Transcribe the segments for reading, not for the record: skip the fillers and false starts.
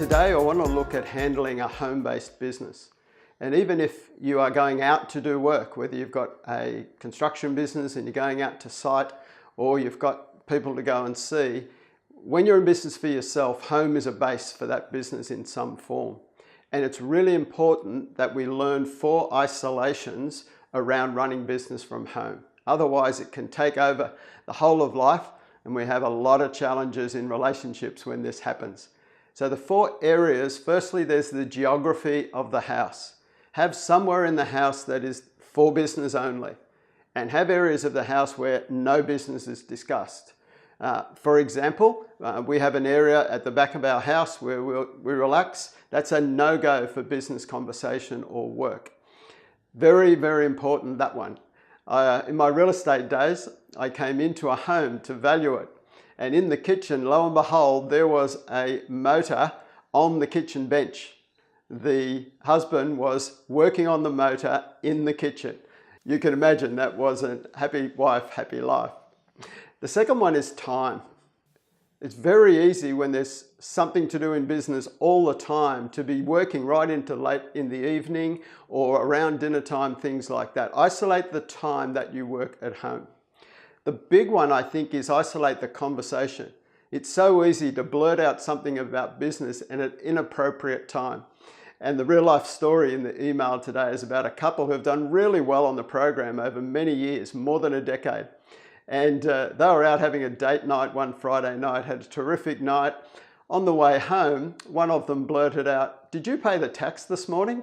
Today I want to look at handling a home-based business. And even if you are going out to do work, whether you've got a construction business and you're going out to site, or you've got people to go and see, when you're in business for yourself, home is a base for that business in some form. And it's really important that we learn 4 isolations around running business from home. Otherwise, it can take over the whole of life, and we have a lot of challenges in relationships when this happens. So the 4 areas, firstly, there's the geography of the house. Have somewhere in the house that is for business only, and have areas of the house where no business is discussed. For example, we have an area at the back of our house where we relax. That's a no-go for business conversation or work. Very, very important, that one. In my real estate days, I came into a home to value it. And in the kitchen, lo and behold, there was a motor on the kitchen bench. The husband was working on the motor in the kitchen. You can imagine that wasn't happy wife, happy life. The second one is time. It's very easy when there's something to do in business all the time to be working right into late in the evening or around dinner time, things like that. Isolate the time that you work at home. The big one, I think, is isolate the conversation. It's so easy to blurt out something about business at an inappropriate time. And the real life story in the email today is about a couple who have done really well on the program over many years, more than a decade. And they were out having a date night one Friday night, had a terrific night. On the way home, one of them blurted out, "Did you pay the tax this morning?"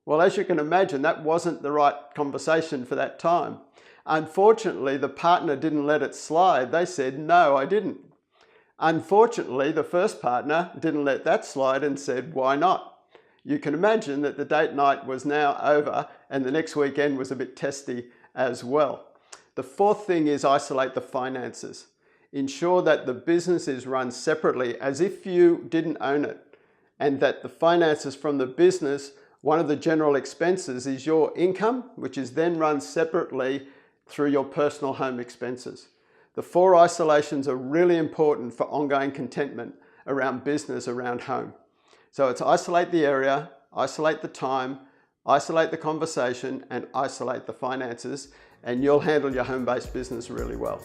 Well, as you can imagine, that wasn't the right conversation for that time. Unfortunately, the partner didn't let it slide. They said, "No, I didn't." Unfortunately, the first partner didn't let that slide and said, "Why not?" You can imagine that the date night was now over and the next weekend was a bit testy as well. The fourth thing is isolate the finances. Ensure that the business is run separately as if you didn't own it, and that the finances from the business, one of the general expenses is your income, which is then run separately through your personal home expenses. The 4 isolations are really important for ongoing contentment around business, around home. So it's isolate the area, isolate the time, isolate the conversation, and isolate the finances, and you'll handle your home-based business really well.